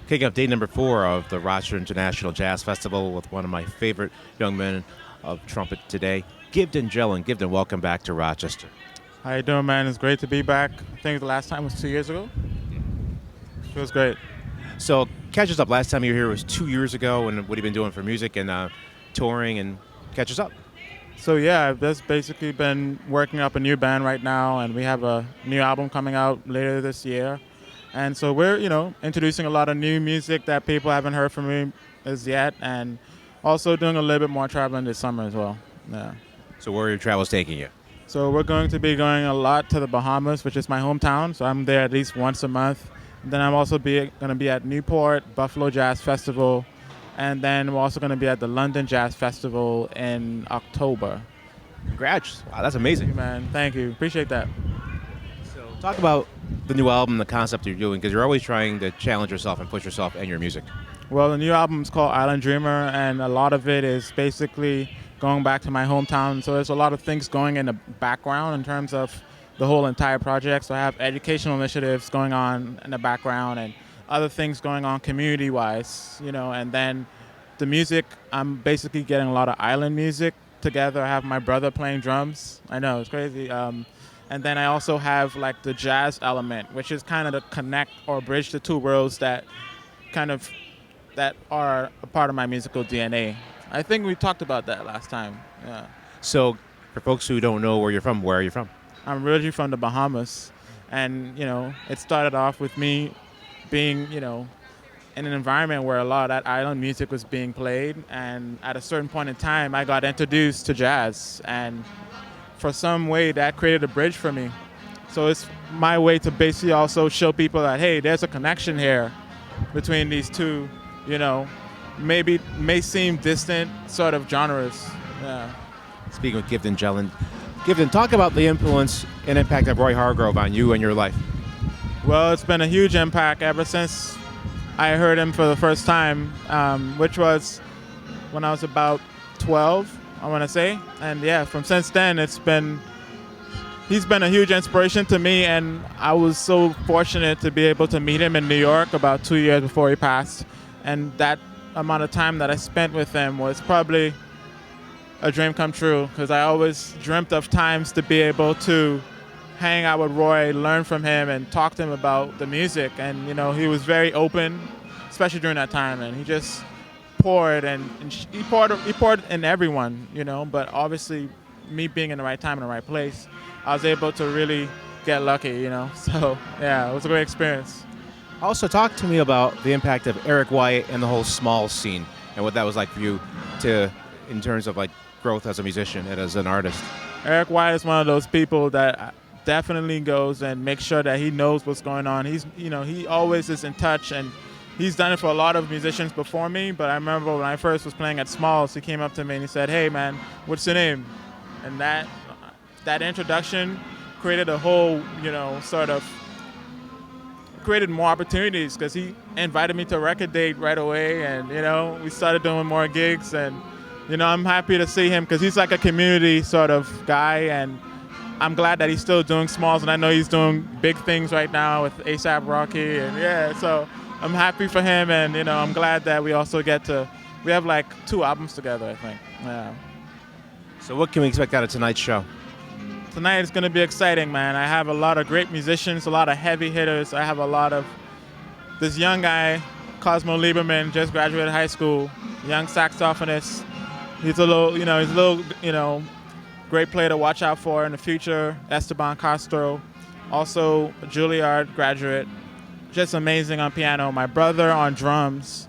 Kicking up day number 4 of the Rochester International Jazz Festival with one of my favorite young men of trumpet today, Giveton Gelin. Giveton, welcome back to Rochester. How you doing, man? It's great to be back. I think the last time was 2 years ago. Feels great. So catch us up. Last time you were here was 2 years ago, and what have you been doing for music and touring, and catch us up. So yeah, I've just basically been working up a new band right now, and we have a new album coming out later this year. And so we're, introducing a lot of new music that people haven't heard from me as yet, and also doing a little bit more traveling this summer as well. Yeah. So where are your travels taking you? So we're going to be going a lot to the Bahamas, which is my hometown. So I'm there at least once a month. Then I'm also going to be at Newport, Buffalo Jazz Festival, and then we're also going to be at the London Jazz Festival in October. Congrats. Wow, that's amazing. Thank you, man. Thank you. Appreciate that. So talk about the new album, the concept you're doing, because you're always trying to challenge yourself and push yourself and your music. Well, the new album is called Island Dreamer, and a lot of it is basically going back to my hometown. So there's a lot of things going in the background in terms of the whole entire project. So I have educational initiatives going on in the background and other things going on community-wise, and then the music, I'm basically getting a lot of island music together. I have my brother playing drums. I know, it's crazy. And then I also have like the jazz element, which is kind of to connect or bridge the two worlds that are a part of my musical DNA. I think we talked about that last time. Yeah. So for folks who don't know where you're from, where are you from? I'm originally from the Bahamas, and it started off with me being, in an environment where a lot of that island music was being played, and at a certain point in time, I got introduced to jazz, and for some way that created a bridge for me. So it's my way to basically also show people that, hey, there's a connection here between these two, maybe may seem distant sort of genres. Yeah. Speaking with Giveton Gelin, Giveton, talk about the influence and impact of Roy Hargrove on you and your life. Well, it's been a huge impact ever since I heard him for the first time, which was when I was about 12, I want to say. And yeah, from since then, he's been a huge inspiration to me, and I was so fortunate to be able to meet him in New York about 2 years before he passed. And that amount of time that I spent with him was probably a dream come true, because I always dreamt of times to be able to hang out with Roy, learn from him, and talk to him about the music. And he was very open, especially during that time, and he just poured, and he poured in everyone, but obviously me being in the right time in the right place, I was able to really get lucky, so yeah, it was a great experience. Also, talk to me about the impact of Eric Wyatt and the whole small scene and what that was like for you in terms of like growth as a musician and as an artist. Eric Wyatt is one of those people that definitely goes and makes sure that he knows what's going on. He always is in touch, and he's done it for a lot of musicians before me, but I remember when I first was playing at Smalls, he came up to me and he said, "Hey man, what's your name?" And that introduction created a whole, created more opportunities, because he invited me to a record date right away, and we started doing more gigs, and I'm happy to see him, because he's like a community sort of guy, and I'm glad that he's still doing Smalls, and I know he's doing big things right now with A$AP Rocky, and yeah, so I'm happy for him, and I'm glad that we also we have like 2 albums together, I think. Yeah. So what can we expect out of tonight's show? Tonight is going to be exciting, man. I have a lot of great musicians, a lot of heavy hitters. I have a lot of this young guy, Cosmo Lieberman, just graduated high school, young saxophonist. He's a little, great player to watch out for in the future. Esteban Castro, also a Juilliard graduate, just amazing on piano. My brother on drums,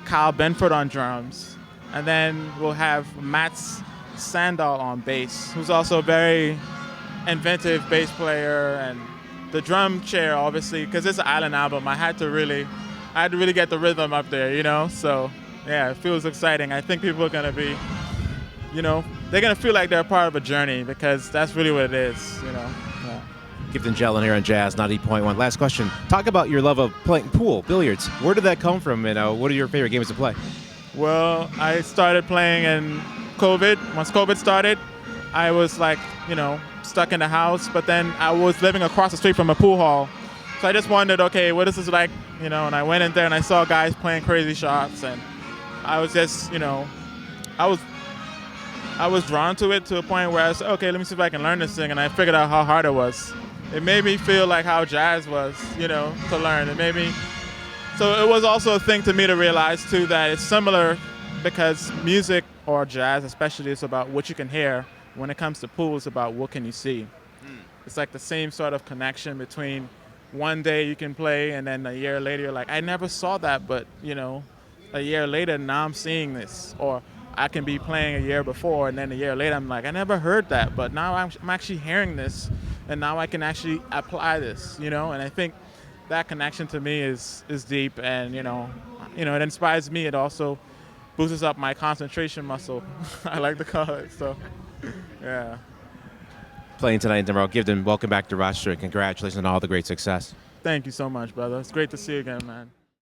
Kyle Benford on drums, and then we'll have Matt Sandal on bass, who's also a very inventive bass player, and the drum chair, obviously, because it's an island album. I had to really get the rhythm up there, So yeah, it feels exciting. I think people are gonna be, they're gonna feel like they're a part of a journey, because that's really what it is, Yeah. Giveton Gelin here on Jazz 90.1. Last question. Talk about your love of playing pool, billiards. Where did that come from, and what are your favorite games to play? Well, I started playing in COVID. Once COVID started, I was stuck in the house, but then I was living across the street from a pool hall. So I just wondered, okay, what is this like, you know? And I went in there and I saw guys playing crazy shots, and I was just, you know, I was drawn to it to a point where I said, okay, let me see if I can learn this thing, and I figured out how hard it was. It made me feel like how jazz was, you know, to learn. It made me, so it was also a thing to me to realize too that it's similar, because music or jazz especially is about what you can hear. When it comes to pool, it's about what can you see. It's like the same sort of connection between one day you can play and then a year later you're like, I never saw that, but you know, a year later now I'm seeing this. Or I can be playing a year before and then a year later I'm like, I never heard that, but now I'm actually hearing this, and now I can actually apply this, you know? And I think that connection to me is deep, and you know, it inspires me. It also boosts up my concentration muscle. I like to call it, so yeah. Playing tonight in tomorrow. Giveton, welcome back to Rochester, and congratulations on all the great success. Thank you so much, brother. It's great to see you again, man.